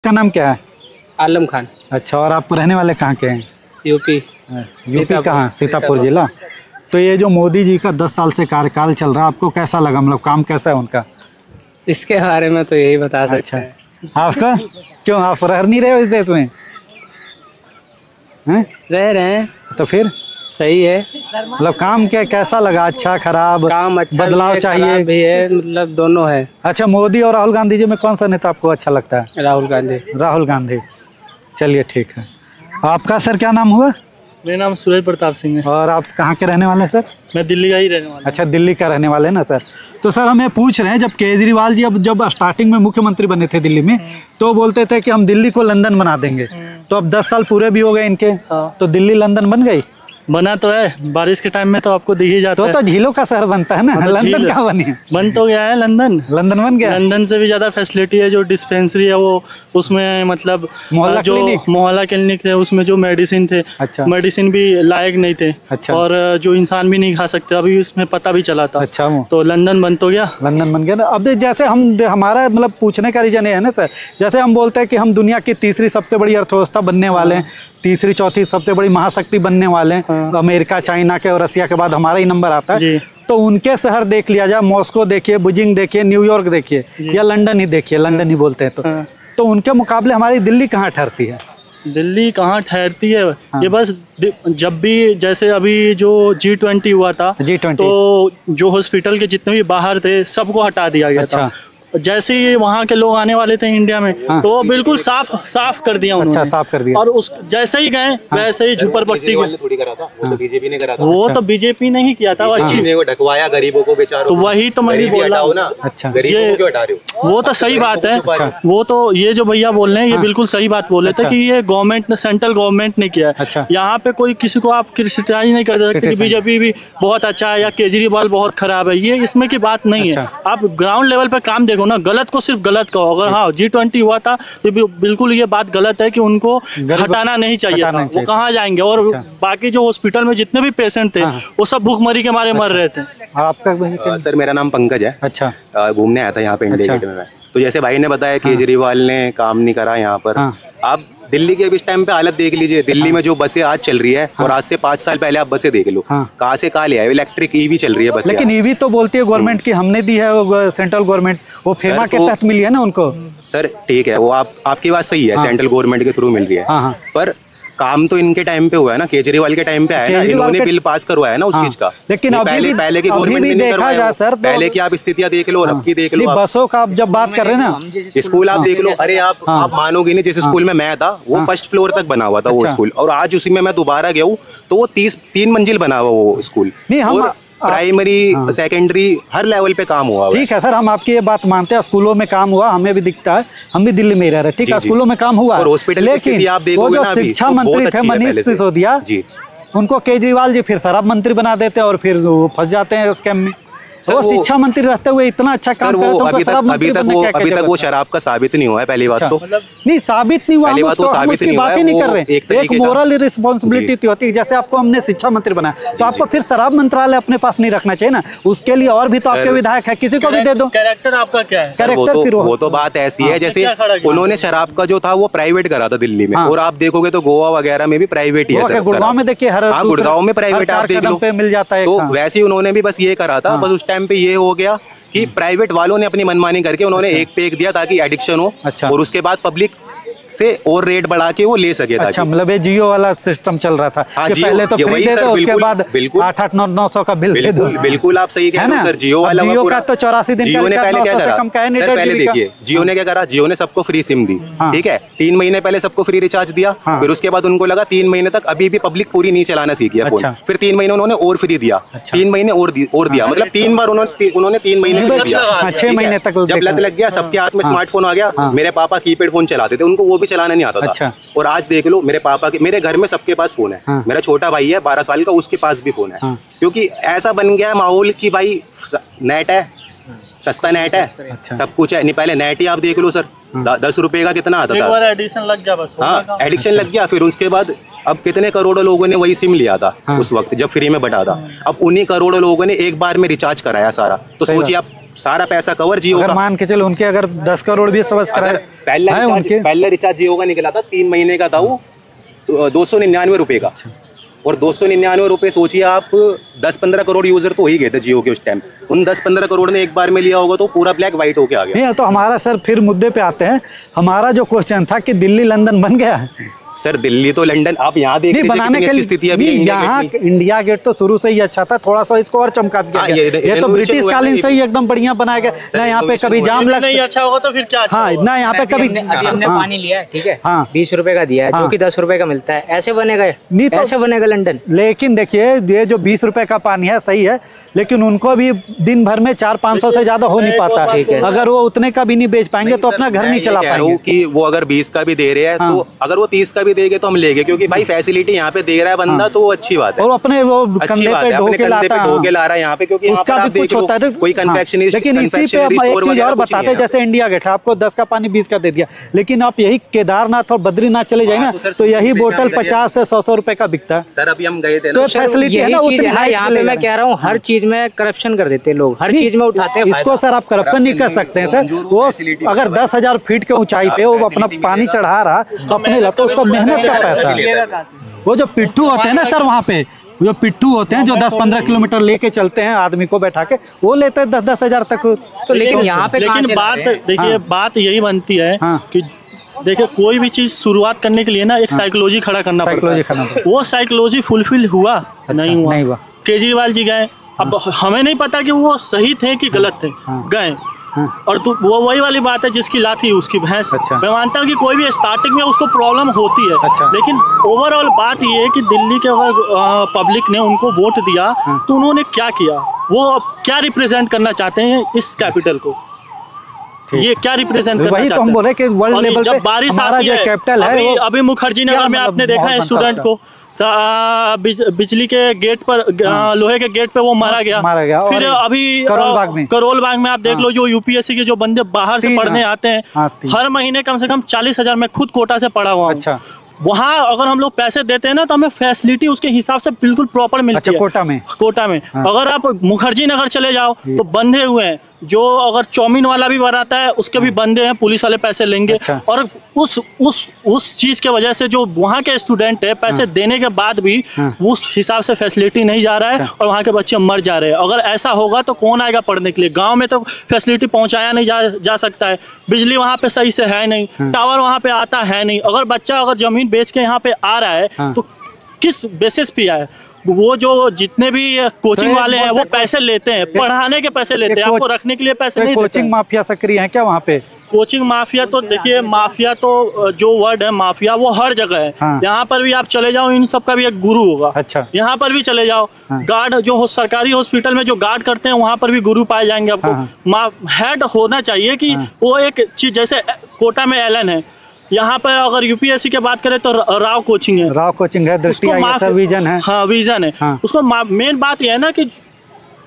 का नाम क्या है? आलम खान। अच्छा, और आप रहने वाले कहाँ के हैं? यूपी। यूपी कहाँ? सीतापुर जिला। तो ये जो मोदी जी का 10 साल से कार्यकाल चल रहा है, आपको कैसा लगा? मतलब काम कैसा है उनका? इसके बारे में तो यही बता सकते हैं। आपका क्यों, आप रह नहीं रहे हो इस देश में? हैं? रह रहे हैं तो फिर सही है। मतलब काम क्या कैसा लगा? अच्छा खराब? काम अच्छा बदलाव भी है, चाहिए खराब भी है, मतलब दोनों है। अच्छा, मोदी और राहुल गांधी जी में कौन सा नेता आपको अच्छा लगता है? राहुल गांधी। राहुल गांधी। चलिए ठीक है। आपका सर क्या नाम हुआ? मेरा नाम सूरज प्रताप सिंह है। और आप कहाँ के रहने वाले हैं सर? मैं दिल्ली का ही रहने वाला। अच्छा, दिल्ली का रहने वाले हैं ना सर। तो सर हमें पूछ रहे हैं, जब केजरीवाल जी जब स्टार्टिंग में मुख्यमंत्री बने थे दिल्ली में, तो बोलते थे कि हम दिल्ली को लंदन बना देंगे। तो अब 10 साल पूरे भी हो गए इनके, तो दिल्ली लंदन बन गई? बना तो है, बारिश के टाइम में तो आपको दिख ही जाता है। तो झीलों का शहर बनता है ना, लंदन कहाँ बनी है? बन तो गया है लंदन। लंदन बन गया। लंदन से भी ज्यादा फैसिलिटी है। जो डिस्पेंसरी है वो उसमें मतलब मोहल्ला जो मोहल्ला क्लिनिक थे उसमें जो मेडिसिन थे, अच्छा, मेडिसिन भी लायक नहीं थे। अच्छा, और जो इंसान भी नहीं खा सकते, अभी उसमें पता भी चला था। अच्छा, तो लंदन बन तो गया। लंदन बन गया ना। अब जैसे हमारा मतलब पूछने का रीजन ये है ना सर, जैसे हम बोलते हैं कि हम दुनिया की तीसरी सबसे बड़ी अर्थव्यवस्था बनने वाले हैं, तीसरी चौथी सबसे बड़ी महाशक्ति बनने वाले हैं। अमेरिका, चाइना के और रसिया के बाद हमारा ही नंबर आता है। तो उनके शहर देख लिया जाए, मॉस्को देखिए, बीजिंग देखिए, न्यूयॉर्क देखिए, या लंदन ही देखिए, लंदन ही बोलते हैं। तो उनके मुकाबले हमारी दिल्ली कहाँ ठहरती है? दिल्ली कहाँ ठहरती है? ये बस जब भी जैसे अभी जो G20 हुआ था, G20, तो जो हॉस्पिटल के जितने भी बाहर थे सबको हटा दिया गया था। जैसे ही वहाँ के लोग आने वाले थे इंडिया में, तो बिल्कुल साफ कर दिया उन्होंने। अच्छा, साफ कर दिया। और उस जैसे ही गए वैसे ही झुपड़पट्टी थोड़ी करा था, वो तो बीजेपी ने करा था। वो तो बीजेपी ने ही किया था। अच्छी ने वो ढकवाया गरीबों को, बेचारों। तो वही तो मैं बोल रहा हूँ ना। अच्छा, गरीबों को क्यों हटा रहे हो? वो तो सही बात है। वो तो ये जो भैया बोल रहे हैं, ये बिल्कुल सही बात बोल रहे थे कि ये गवर्नमेंट ने, सेंट्रल गवर्नमेंट ने किया है। यहाँ पे कोई किसी को आप क्रिटिसाइज नहीं कर सकते कि बीजेपी भी बहुत अच्छा है या केजरीवाल बहुत खराब है। ये इसमें की बात नहीं है। आप ग्राउंड लेवल पे काम देखो ना, गलत को सिर्फ गलत कहो। अगर हाँ G20 हुआ था तो बिल्कुल ये बात गलत है कि उनको हटाना नहीं चाहिए था। वो कहाँ जाएंगे? और बाकी जो हॉस्पिटल में जितने भी पेशेंट थे वो सब भूखमरी के मारे मर रहे थे। आपका सर मेरा नाम पंकज है। अच्छा, घूमने आया था यहाँ पे इंडिया गेट में। तो जैसे भाई ने बताया केजरीवाल ने काम नहीं करा यहाँ पर। आप दिल्ली के इस टाइम पे हालत देख लीजिए। दिल्ली में जो बसें आज चल रही है और आज से 5 साल पहले आप बसें देख लो, कहाँ से कहाँ ले आए। इलेक्ट्रिक ईवी चल रही है बस। लेकिन ईवी तो बोलती है गवर्नमेंट की हमने दी है, सेंट्रल गवर्नमेंट, वो फेमा के तहत मिली है ना उनको। सर ठीक है, वो आपकी बात सही है, सेंट्रल गवर्नमेंट के थ्रू मिल रही है। पर काम तो इनके टाइम पे हुआ है ना, केजरीवाल के टाइम पे आया ना, इन्होंने बिल पास करवाया ना उस चीज का। लेकिन पहले की गवर्नमेंट ने नहीं करवाया सर। पहले की आप स्थितियां देख लो और अब की देख लो। बसों का आप जब बात कर रहे हैं ना, स्कूल आप देख लो। अरे आप मानोगे नहीं, जिस स्कूल में मैं था वो 1st फ्लोर तक बना हुआ था वो स्कूल, और आज उसी में मैं दोबारा गया हूँ तो वो 3 मंजिल बना हुआ वो स्कूल। प्राइमरी, सेकेंडरी, हर लेवल पे काम हुआ। ठीक है सर, हम आपकी ये बात मानते हैं, स्कूलों में काम हुआ, हमें भी दिखता है, हम भी दिल्ली में ही रह रहे हैं। ठीक है, स्कूलों में काम हुआ, लेकिन वो जो शिक्षा मंत्री थे मनीष सिसोदिया जी, उनको केजरीवाल जी फिर शराब मंत्री बना देते हैं और फिर वो फंस जाते हैं स्कैम में। वो शिक्षा मंत्री रहते हुए इतना अच्छा काम करते हैं, अभी तक वो शराब का साबित नहीं हुआ है। पहली बात तो नहीं, साबित नहीं हुआ, बात ही नहीं कर रहे। एक मोरल रिस्पॉन्सिबिलिटी होती है। जैसे आपको हमने शिक्षा मंत्री बनाया, तो आपको फिर शराब मंत्रालय अपने पास नहीं रखना चाहिए ना। उसके लिए और भी तो आपके विधायक है, किसी को भी दे दो। कैरेक्टर आपका क्या है? कैरेक्टर फिर वो तो बात ऐसी है, जैसे उन्होंने शराब का जो था वो प्राइवेट करा था दिल्ली में, और आप देखोगे तो गोवा वगैरह में भी प्राइवेट ही है। गुड़गांव में देखिए, गुड़गांव में प्राइवेट आप देख लो, मिल जाता है। तो वैसे ही उन्होंने भी बस ये करा था। बस उस टाइम पे ये हो गया कि प्राइवेट वालों ने अपनी मनमानी करके उन्होंने एक पे एक दिया ताकि एडिक्शन हो। और उसके बाद पब्लिक से और रेट बढ़ा के वो ले सके। अच्छा, मतलब ये जियो वाला सिस्टम चल रहा था कि पहले तो फ्री दे दो, उसके बाद 8-8, 900 का बिल दे दो। बिल्कुल आप सही कह रहे हो सर। जियो वाला का तो 84 दिन जियो ने पहले क्या करा सर? पहले देखिए जियो ने क्या करा, जियो ने सबको फ्री सिम दी। ठीक है, 3 महीने पहले सबको फ्री रिचार्ज दिया। फिर उसके बाद उनको लगा 3 महीने तक अभी भी पब्लिक पूरी नहीं चलाना सीखी है फोन। फिर 3 महीने उन्होंने और फ्री दिया, 3 महीने और दिया, मतलब 3 बार उन्होंने 3 महीने दिया। 6 महीने तक जब लत लग गया, सबके हाथ में स्मार्टफोन आ गया। मेरे पापा कीपैड फोन चलाते थे, उनको वो भी चलाना नहीं आता था। और आज देख लो, मेरे घर में सबके पास फोन है। मेरा छोटा भाई है 12 साल का, उसके पास भी फोन है। क्योंकि ऐसा बन गया माहौल कि भाई नेट है, सस्ता नेट है, सब कुछ है। नहीं पहले नेट ही आप देख लो सर, 10 रुपए का कितना आता था। एडिक्शन लग गया बस। हाँ, एडिक्शन लग गया। फिर उसके बाद अब कितने करोड़ों लोगों ने वही सिम लिया था उस वक्त जब फ्री में बटा था। अब उन्हीं करोड़ों लोगों ने एक बार में रिचार्ज कराया सारा। तो सोचिए आप सारा पैसा कवर जियो अगर का। मान के चलो उनके अगर 10 करोड़ भी सब्सक्राइब पहला रिचार्ज जियो का निकला था 3 महीने का था वो 299 रुपए का। और 299 रुपए सोचिए आप, 10-15 करोड़ यूजर तो हो ही गए थे जियो के उस टाइम। उन 10-15 करोड़ ने एक बार में लिया होगा तो पूरा ब्लैक व्हाइट होके आ गया। नहीं तो हमारा सर फिर मुद्दे पे आते हैं। हमारा जो क्वेश्चन था कि दिल्ली लंदन बन गया है। सर दिल्ली तो लंदन आप यहाँ देख लीजिए कितनी अच्छी स्थिति है अभी। यहाँ इंडिया गेट तो शुरू से ही अच्छा था, थोड़ा सा इसको और चमका दिया गया। ये तो ब्रिटिश कालीन से ही एकदम बढ़िया बनाया गया ना। यहाँ पे कभी जाम लग नहीं अच्छा होगा तो फिर क्या अच्छा हाँ ना यहाँ पे कभी हमने पानी लिया है, ठीक है, हाँ 20 रुपए का दिया है, जो कि 10 रुपए का मिलता है। ऐसे बनेगा नहीं तो, ऐसे बनेगा लंदन। लेकिन देखिए ये जो 20 रुपए का पानी है सही है, लेकिन उनको भी दिन भर में 400-500 से ज्यादा हो नहीं पाता। अगर वो उतने का भी नहीं बेच पाएंगे तो अपना घर नहीं चला पाएंगे। कि वो अगर 20 का भी दे रहे हैं तो अगर वो 30 का भी देंगे तो हम लेंगे, क्योंकि भाई फैसिलिटी यहाँ पे दे रहा है बंदा तो वो अच्छी बात है। और अपने वो कंधे पे ढो के ला रहा है यहाँ पे, क्योंकि उसका भी कुछ होता है कोई कन्फेक्शनरी। लेकिन इसी पे आप एक चीज और बताते हैं, जैसे इंडिया गेट आपको 10 का पानी 20 का दे दिया, लेकिन आप यही केदारनाथ और बद्रीनाथ चले जाए ना तो यही बोतल 50 से 100 रुपए का बिकता है। सर अभी हम गए थे तो फैसिलिटी है ना। यहाँ पे मैं कह रहा हूँ हर चीज में करप्शन कर देते हैं लोग, हर चीज में उठाते हैं। इसको सर आप करप्शन नहीं कर सकते हैं सर। वो अगर 10,000 फीट के ऊंचाई पे वो अपना पानी चढ़ा रहा तो अपने लगता उसको मेहनत का पैसा। वो जो पिट्ठू होते हैं ना सर, वहाँ पे जो पिट्ठू होते हैं जो 10-15 किलोमीटर लेके चलते हैं आदमी को बैठा के, वो लेते हैं 10-10 हजार तक। तो लेकिन यहाँ पे बात देखिए बात यही बनती है कि देखिए कोई भी चीज शुरुआत करने के लिए ना एक साइकोलॉजी खड़ा करना पड़ता है। वो साइकोलॉजी फुलफिल हुआ नहीं हुआ। केजरीवाल जी गए, अब हमें नहीं पता कि वो सही थे कि गलत थे, गए और तो वो वही वाली बात है जिसकी लाठी उसकी भैंस। मैं मानता हूँ कि कोई भी स्टार्टिंग में उसको प्रॉब्लम होती है, लेकिन ओवरऑल बात ये है कि दिल्ली के अगर पब्लिक ने उनको वोट दिया तो उन्होंने क्या किया, वो क्या रिप्रेजेंट करना चाहते हैं इस कैपिटल को, ये क्या रिप्रेजेंट करना चाहते हैं। हम बोले कि वर्ल्ड लेवल जब बारिश आती है, कैपिटल है अभी मुखर्जी नगर में आपने देखा है स्टूडेंट को बिजली के गेट पर लोहे के गेट पे वो मारा गया। फिर अभी करोल बाग में आप देख लो, जो यूपीएससी के जो बंदे बाहर से पढ़ने आते हैं हर महीने कम से कम 40,000 में खुद कोटा से पढ़ा हुआ हूँ। वहाँ अगर हम लोग पैसे देते हैं ना तो हमें फैसिलिटी उसके हिसाब से बिल्कुल प्रॉपर मिलती है। कोटा में अगर आप मुखर्जी नगर चले जाओ तो बंधे हुए हैं, जो अगर चाउमीन वाला भी बनाता है उसके भी बंदे हैं, पुलिस वाले पैसे लेंगे। और उस चीज के वजह से जो वहाँ के स्टूडेंट है पैसे देने के बाद भी उस हिसाब से फैसिलिटी नहीं जा रहा है और वहाँ के बच्चे मर जा रहे हैं। अगर ऐसा होगा तो कौन आएगा पढ़ने के लिए। गाँव में तो फैसिलिटी पहुँचाया नहीं जा सकता है, बिजली वहाँ पे सही से है नहीं, टावर वहाँ पे आता है नहीं। अगर बच्चा अगर जमीन बेच के यहाँ पे आ रहा है तो किस बेसिस पे आया। वो जो जितने भी कोचिंग वाले हैं वो पैसे लेते हैं, पढ़ाने के पैसे लेते हैं, आपको रखने के लिए पैसे नहीं देते। कोचिंग माफिया सक्रिय है क्या वहाँ पे? कोचिंग माफिया तो देखिए, माफिया तो जो वर्ड है माफिया वो हर जगह है। यहाँ पर भी आप चले जाओ, इन सब का भी एक गुरु होगा। अच्छा। यहाँ पर भी चले जाओ, गार्ड जो सरकारी हॉस्पिटल में जो गार्ड करते हैं वहाँ पर भी गुरु पाए जाएंगे आपको। हेड होना चाहिए कि वो एक चीज, जैसे कोटा में एलन है, यहाँ पर अगर यूपीएससी की बात करें तो राव कोचिंग है, दृष्टि विजन है। हाँ विजन है। उसको मेन बात यह है ना कि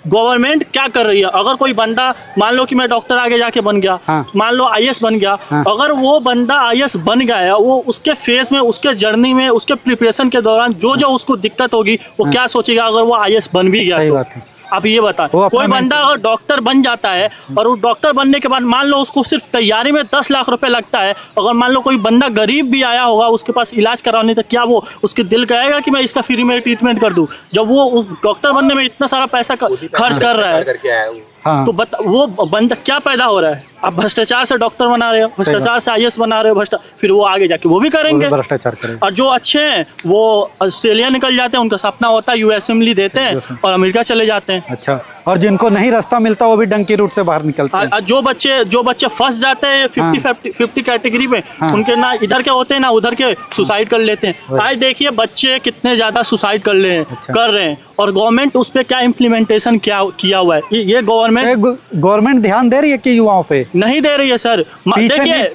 गवर्नमेंट क्या कर रही है। अगर कोई बंदा मान लो कि मैं डॉक्टर आगे जाके बन गया, मान लो आईएएस बन गया, अगर वो बंदा आईएएस बन गया, वो उसके फेस में, उसके जर्नी में, उसके प्रिपरेशन के दौरान जो जो उसको दिक्कत होगी वो क्या सोचेगा अगर वो आईएएस बन भी गया तो। आप ये बताएं, कोई बंदा अगर डॉक्टर बन जाता है और वो डॉक्टर बनने के बाद मान लो उसको सिर्फ तैयारी में 10 लाख रुपए लगता है, अगर मान लो कोई बंदा गरीब भी आया होगा उसके पास इलाज कराने, तो क्या वो उसके दिल कहेगा कि मैं इसका फ्री में ट्रीटमेंट कर दूं, जब वो डॉक्टर बनने में इतना सारा पैसा खर्च कर रहा है। तो वो बंदा क्या पैदा हो रहा है। आप भ्रष्टाचार से डॉक्टर बना रहे हो, भ्रष्टाचार से आईएएस बना रहे हो, फिर वो आगे जाके वो भी करेंगे भ्रष्टाचार करेंगे। और जो अच्छे हैं वो ऑस्ट्रेलिया निकल जाते हैं, उनका सपना होता है यूएस असेंबली देते हैं और अमेरिका चले जाते हैं। अच्छा। और जिनको नहीं रास्ता मिलता वो भी डंकी रूट से बाहर निकलते हैं। जो बच्चे फंस जाते हैं 50 कैटेगरी में, उनके ना इधर के होते हैं ना उधर के, सुसाइड कर लेते हैं। आज देखिए बच्चे कितने ज्यादा सुसाइड कर रहे हैं और गवर्नमेंट उस पर क्या इम्प्लीमेंटेशन किया हुआ है। ये गवर्नमेंट ध्यान दे रही है कि युवाओं पे? नहीं दे रही है सर। देखिए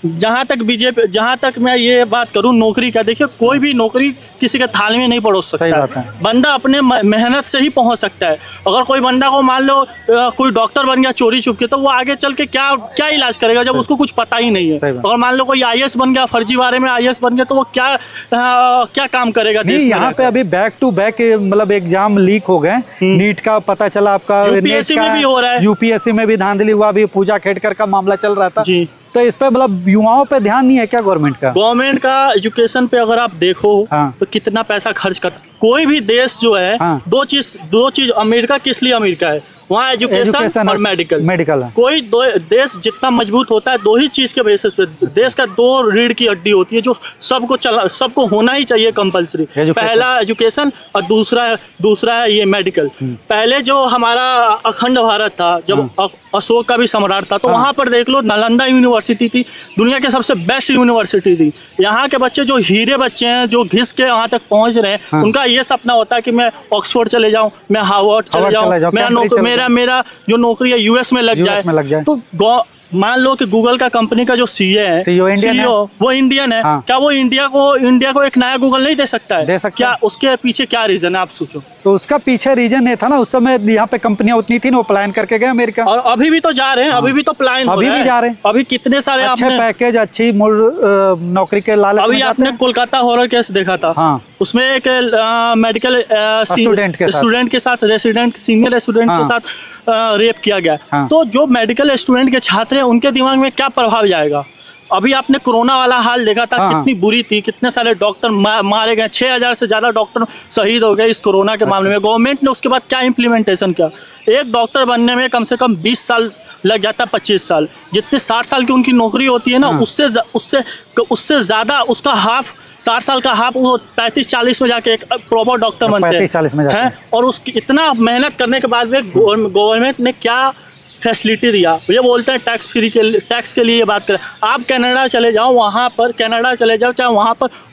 जहाँ तक बीजेपी, जहाँ तक मैं ये बात करूँ नौकरी का, देखिए कोई भी नौकरी किसी के थाल में नहीं परोस सकता है। बंदा अपने मेहनत से ही पहुंच सकता है। अगर कोई बंदा को मान लो कोई डॉक्टर बन गया चोरी छुप के, तो वो आगे चल के क्या इलाज करेगा जब उसको कुछ पता ही नहीं है। अगर मान लो कोई आईएएस बन गया, फर्जीवाड़े में आईएएस बन गया, तो वो क्या काम करेगा देश में? यहाँ पे अभी बैक टू बैक मतलब एग्जाम लीक हो गए, नीट का पता चला आपका, यूपीएससी में भी हो रहा है, यूपीएससी में भी धांधली हुआ, अभी पूजा खेड़कर का मामला चल रहा था जी। तो इस पे मतलब युवाओं पे ध्यान नहीं है क्या गवर्नमेंट का? गवर्नमेंट का एजुकेशन पे अगर आप देखो तो कितना पैसा खर्च करता, कोई भी देश जो है दो चीज अमेरिका किस लिए अमेरिका है, वहाँ एजुकेशन और मेडिकल है। कोई देश जितना मजबूत होता है दो ही चीज के बेसिस पे, देश का दो रीढ़ की हड्डी होती है जो सबको होना ही चाहिए कंपलसरी। पहला एजुकेशन और दूसरा है ये मेडिकल। पहले जो हमारा अखंड भारत था, जब अशोक का भी सम्राट था, तो वहाँ पर देख लो नालंदा यूनिवर्सिटी थी, दुनिया के सबसे बेस्ट यूनिवर्सिटी थी। यहाँ के बच्चे जो हीरे बच्चे हैं, जो घिस के वहाँ तक पहुँच रहे हैं, उनका ये सपना होता है कि मैं ऑक्सफोर्ड चले जाऊँ, मैं हार्वर्ड चले जाऊँ, मेरा जो नौकरी है यूएस में लग जाए। तो मान लो कि गूगल का कंपनी का जो सीईओ वो इंडियन है, क्या वो इंडिया को एक नया गूगल नहीं दे सकता है? क्या उसके पीछे क्या रीजन है आप सोचो। तो उसका पीछे रीजन ये था ना, उस समय यहाँ पे कंपनियां उतनी थी ना, वो प्लान करके गए अमेरिका, और अभी भी तो जा रहे हैं, अभी भी तो प्लान अभी भी जा रहे हैं, अभी कितने सारे अच्छे पैकेज, अच्छी नौकरी के लालच। अभी आपने कोलकाता हॉरर केस देखा था, उसमें एक मेडिकल स्टूडेंट के साथ, सीनियर स्टूडेंट के साथ रेप किया गया। तो जो मेडिकल स्टूडेंट के छात्र हैं उनके दिमाग में क्या प्रभाव जाएगा? अभी आपने कोरोना वाला हाल देखा था, कितनी बुरी थी, कितने सारे डॉक्टर मारे गए, 6000 से ज्यादा डॉक्टर शहीद हो गए इस कोरोना के मामले में। गवर्नमेंट ने उसके बाद क्या इम्प्लीमेंटेशन किया? एक डॉक्टर बनने में कम से कम 20 साल लग जाता है, 25 साल, जितने 60 साल की उनकी नौकरी होती है ना, उससे ज्यादा, उसका हाफ, 60 साल का हाफ वो 35-40 में जाके एक प्रॉपर डॉक्टर बनते हैं। और उसकी इतना मेहनत करने के बाद भी गवर्नमेंट ने क्या फैसिलिटी दिया? ये बोलते हैं टैक्स के लिए ये बात करें। आप कनाडा चले जाओ, वहाँ पर चाहे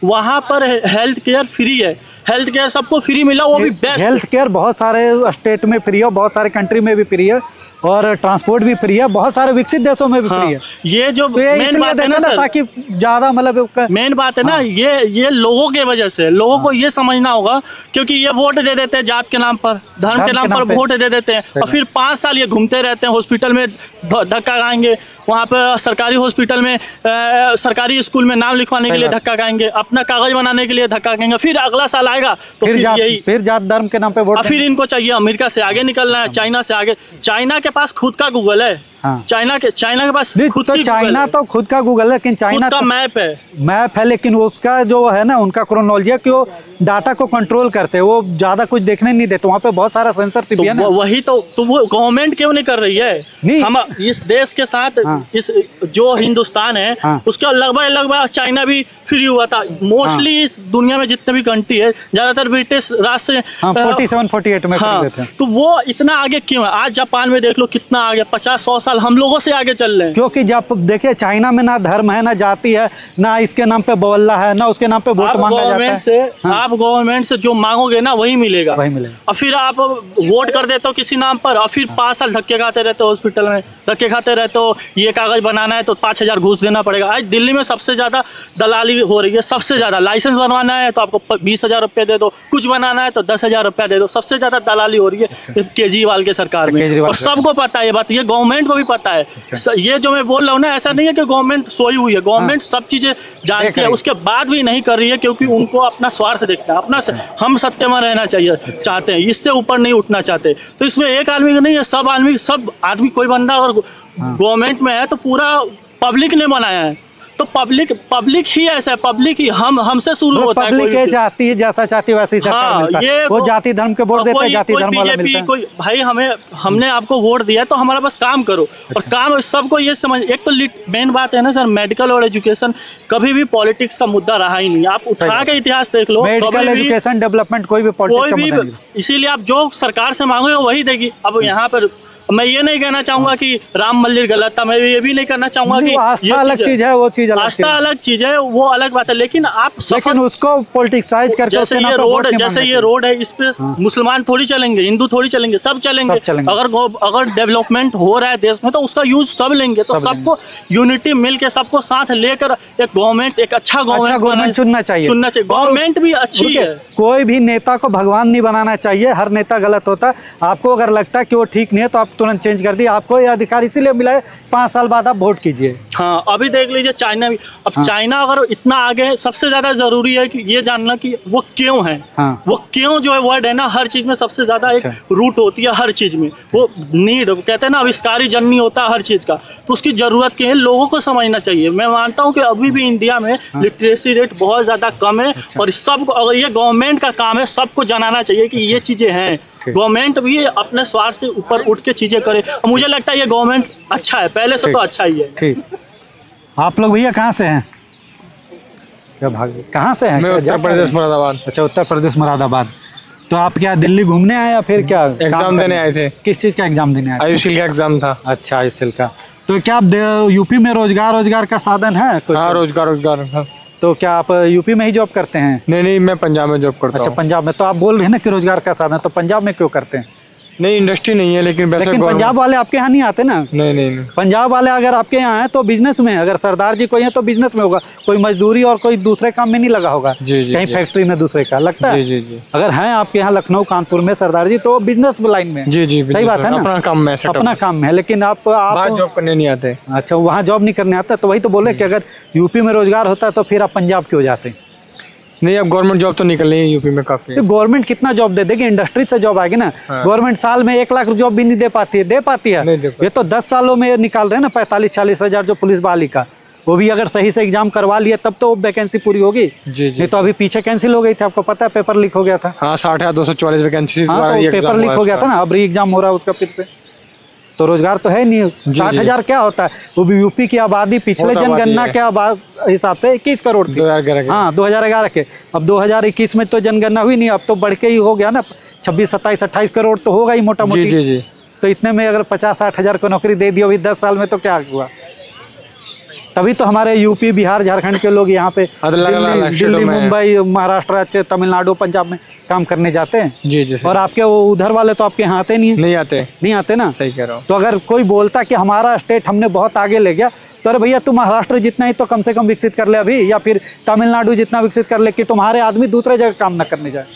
वहाँ पर हेल्थ केयर फ्री है, हेल्थ केयर सबको फ्री मिला, वो भी बेस्ट हेल्थ केयर बहुत सारे स्टेट में फ्री है, बहुत सारे कंट्री में भी फ्री है, और ट्रांसपोर्ट भी फ्री है, बहुत सारे विकसित देशों में भी फ्री है। ये जो मेन बात है ना सर, ताकि ज्यादा मतलब मेन बात है ना, ये लोगों के वजह से, लोगों को ये समझना होगा, क्योंकि ये वोट दे देते हैं जात के नाम पर, धर्म के नाम पर वोट दे देते हैं, और फिर 5 साल ये घूमते रहते हैं, हॉस्पिटल में धक्का खाएंगे, वहाँ पर सरकारी हॉस्पिटल में, सरकारी स्कूल में नाम लिखवाने के लिए धक्का खाएंगे, अपना कागज बनाने के लिए धक्का खाएंगे, फिर अगला साल आएगा तो फिर जात धर्म के नाम पे वोट, फिर इनको चाहिए अमेरिका से आगे निकलना है, चाइना से आगे। चाइना के पास खुद का गूगल है, चाइना के पास खुद की चाइना तो खुद का गूगल है, लेकिन चाइना का मैप है, लेकिन उसका जो है ना, उनका क्रोनोलॉजी है कि वो डाटा को कंट्रोल करते हैं, वो ज्यादा कुछ देखने नहीं देते, वहाँ पे बहुत सारा सेंसरशिप है ना। वही तो वो गवर्नमेंट क्यों नहीं कर रही है? हम इस देश के साथ, इस जो हिंदुस्तान है उसका लगभग चाइना भी फ्री हुआ था। मोस्टली इस दुनिया में जितने भी कंट्री है, ज्यादातर ब्रिटिश राज से 47-48 में थे। तो वो इतना आगे क्यों है? आज जापान में देख लो कितना आगे, 50-100 साल हम लोगों से आगे चल रहे हैं। क्योंकि जब देखिए चाइना में ना धर्म है, ना जाति है, ना इसके नाम पे बोलना है, ना उसके नाम पे वोट मांगा जाता है। आप गवर्नमेंट से जो मांगोगे ना वही मिलेगा। और फिर आप वोट कर देते हो किसी नाम पर, और फिर 5 साल धक्के खाते रहते हो, हॉस्पिटल में धक्के खाते रहते हो, ये कागज बनाना है तो 5000 घूस देना पड़ेगा। आज दिल्ली में सबसे ज्यादा दलाली हो रही है, सबसे ज्यादा। लाइसेंस बनवाना है तो आपको 20,000 रुपये दे दो, कुछ बनाना है तो 10,000 रुपया दे दो। सबसे ज्यादा दलाली हो रही है केजरीवाल के सरकार में, और सबको पता है ये बात, ये गवर्नमेंट को भी पता है। ये जो मैं बोल रहा हूँ ना, ऐसा नहीं है कि गवर्नमेंट सोई हुई है, गवर्नमेंट सब चीजें जानती है, उसके बाद भी नहीं कर रही है, क्योंकि उनको अपना स्वार्थ देखना है, अपना हम सत्य में रहना चाहते हैं, इससे ऊपर नहीं उठना चाहते। तो इसमें एक आदमी का नहीं है, सब आदमी कोई बंदा अगर गवर्नमेंट में है तो पूरा पब्लिक ने बनाया है, तो पब्लिक ही ऐसा है, पब्लिक ही हमसे शुरू होता है। पब्लिक चाहती है, जैसा चाहती है वैसे सरकार मिलता है। वो जाति धर्म के वोट देते हैं, जाति धर्म वाला मिलता है। कोई भाई हमने आपको वोट दिया तो हमारा बस काम करो, और काम सबको ये समझ। एक तो मेन बात है ना सर, मेडिकल और एजुकेशन कभी भी पॉलिटिक्स का मुद्दा रहा ही नहीं। आप उठा के इतिहास देख लो, मेडिकल एजुकेशन डेवलपमेंट कोई भी, इसीलिए आप जो सरकार से मांगोगे वही देगी। अब यहाँ पर मैं ये नहीं कहना चाहूंगा कि राम मंदिर गलत था, मैं ये भी नहीं करना चाहूंगा कि आस्था अलग चीज है, वो चीज आस्था अलग चीज है, वो अलग बात है। लेकिन उसको पॉलिटिक्साइज करके, जैसे ये रोड है, इस पे मुसलमान थोड़ी चलेंगे, हिंदू थोड़ी चलेंगे, सब चलेंगे। अगर डेवलपमेंट हो रहा है देश में तो उसका यूज सब लेंगे। तो सबको यूनिटी मिलके, सबको साथ लेकर एक गवर्नमेंट, एक अच्छा गवर्नमेंट चुनना चाहिए। गवर्नमेंट भी अच्छी है। कोई भी नेता को भगवान नहीं बनाना चाहिए, हर नेता गलत होता है। आपको अगर लगता है कि वो ठीक नहीं है तो आप तुरंत चेंज कर दिया। आपको ये अधिकार इसीलिए मिला है 5 साल बाद आप वोट कीजिए। हाँ, अभी देख लीजिए चाइना भी। अब चाइना अगर इतना आगे है, सबसे ज्यादा जरूरी है कि ये जानना कि वो क्यों है। वो क्यों जो है वर्ड है ना, हर चीज में सबसे ज्यादा एक रूट होती है हर चीज में। वो नीड कहते हैं ना, आविष्कारी जननी होता है हर चीज का, तो उसकी जरूरत क्या है लोगों को समझना चाहिए। मैं मानता हूँ कि अभी भी इंडिया में लिटरेसी रेट बहुत ज्यादा कम है, और सबको, अगर ये गवर्नमेंट का काम है, सबको जनाना चाहिए कि ये चीजें हैं। गवर्नमेंट भी अपने स्वार्थ से ऊपर उठ के चीजें करे। मुझे लगता है ये गवर्नमेंट अच्छा है, पहले से तो अच्छा ही है। ठीक, आप लोग भैया कहाँ से हैं? क्या भाग, कहाँ से हैं? मैं उत्तर प्रदेश मुरादाबाद। अच्छा, उत्तर प्रदेश मुरादाबाद। तो आप क्या दिल्ली घूमने आए या फिर क्या एग्जाम देने आए थे? किस चीज का एग्जाम देने आए? आयुषिल का एग्जाम था। अच्छा, आयुषिल का। तो क्या आप यूपी में रोजगार का साधन है? हाँ, रोजगार हाँ। तो क्या आप यूपी में ही जॉब करते हैं? नहीं, मैं पंजाब में जॉब करता हूँ। अच्छा, पंजाब में। तो आप बोल रहे हैं ना कि रोजगार का साधन, तो पंजाब में क्यों करते हैं? नहीं, इंडस्ट्री नहीं है, लेकिन पंजाब वाले आपके यहाँ नहीं आते ना? नहीं। पंजाब वाले अगर आपके यहाँ है तो बिजनेस में, अगर सरदार जी कोई है तो बिजनेस में होगा, कोई मजदूरी और कोई दूसरे काम में नहीं लगा होगा। कहीं फैक्ट्री में दूसरे का लगता है। जी। अगर हैं आपके यहाँ लखनऊ कानपुर में सरदार जी, तो बिजनेस लाइन में। जी, सही बात है ना, अपना काम है, अपना काम है। लेकिन आप जॉब करने नहीं आते। अच्छा, वहाँ जॉब नहीं करने आता, तो वही तो बोले कि अगर यूपी में रोजगार होता तो फिर आप पंजाब क्यों जाते? नहीं, अब गवर्नमेंट जॉब तो निकल रही है यूपी में काफी। तो गवर्नमेंट कितना जॉब दे देगी? इंडस्ट्री से जॉब आएगी ना। गवर्नमेंट साल में 1 लाख जॉब भी नहीं दे पाती है। दे पाती है? ये तो 10 सालों में निकाल रहे हैं ना 45-40 हजार जो पुलिस बहाली का। वो भी अगर सही से एग्जाम करवा लिया तब तो वैकेंसी पूरी होगी। जी। नहीं तो अभी पीछे कैंसिल हो गई थी, आपको पता है, पेपर लीक हो गया था। हाँ, 60,244 वैकेंसी पेपर लीक हो गया था ना, अब री एग्जाम हो रहा है उसका फिर से। तो रोजगार तो है नहीं। 60,000 क्या होता है? वो भी यूपी की आबादी पिछले जनगणना के हिसाब से 21 करोड़ थी। 2011 हाँ, 2011 के। अब 2021 में तो जनगणना हुई नहीं, अब तो बढ़ के ही हो गया ना, 26, 27, 28 करोड़ तो होगा ही मोटा मोटी। जी। तो इतने में अगर 50-60 हजार को नौकरी दे दी अभी 10 साल में, तो क्या हुआ? तभी तो हमारे यूपी, बिहार, झारखंड के लोग यहाँ पे दिल्ली, मुंबई, महाराष्ट्र, तमिलनाडु, पंजाब में काम करने जाते हैं। जी। और आपके वो उधर वाले तो आपके यहाँ आते नहीं आते ना। सही कह रहा हूँ। तो अगर कोई बोलता कि हमारा स्टेट हमने बहुत आगे ले गया, तो अरे भैया, तुम महाराष्ट्र जितना ही तो कम से कम विकसित कर ले अभी, या फिर तमिलनाडु जितना विकसित कर ले कि तुम्हारे आदमी दूसरे जगह काम न करने जाए।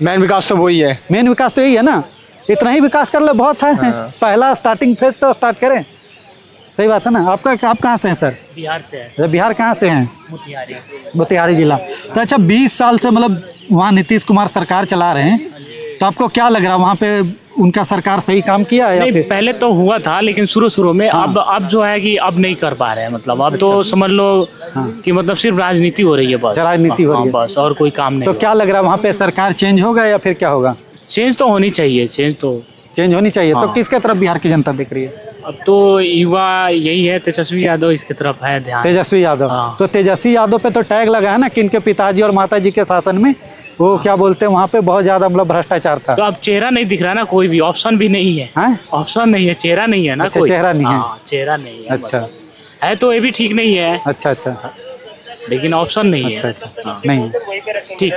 मेन विकास तो वही है। मेन विकास तो यही है ना, इतना ही विकास कर ले बहुत है। पहला स्टार्टिंग फेज तो स्टार्ट करें। सही बात है ना। आप कहाँ से हैं सर? बिहार से है। बिहार कहाँ से हैं? मोतिहारी जिला। तो अच्छा, 20 साल से मतलब वहाँ नीतीश कुमार सरकार चला रहे हैं, तो आपको क्या लग रहा है वहाँ पे उनका सरकार सही काम किया है? नहीं, पहले तो हुआ था, लेकिन शुरू में। अब जो है कि अब नहीं कर पा रहे हैं। मतलब अब तो समझ लो कि मतलब सिर्फ राजनीति हो रही है बस। राजनीति हो रही है बस, और कोई काम नहीं। तो क्या लग रहा है वहाँ पे सरकार चेंज होगा या फिर क्या होगा? चेंज तो होनी चाहिए, चेंज होनी चाहिए। तो किसके तरफ बिहार की जनता देख रही है? अब तो युवा यही है, तेजस्वी यादव इसकी तरफ है ध्यान। तेजस्वी यादव। तो तेजस्वी यादव पे तो टैग लगा है ना कि इनके पिताजी और माताजी के शासन में वो क्या बोलते हैं, वहाँ पे बहुत ज्यादा मतलब भ्रष्टाचार था। तो अब चेहरा नहीं दिख रहा ना, कोई भी ऑप्शन भी नहीं है। ऑप्शन नहीं है, चेहरा नहीं है ना। कोई चेहरा नहीं है। चेहरा नहीं है। अच्छा, है तो ये भी ठीक नहीं है। अच्छा, लेकिन ऑप्शन नहीं है। अच्छा, नहीं। ठीक।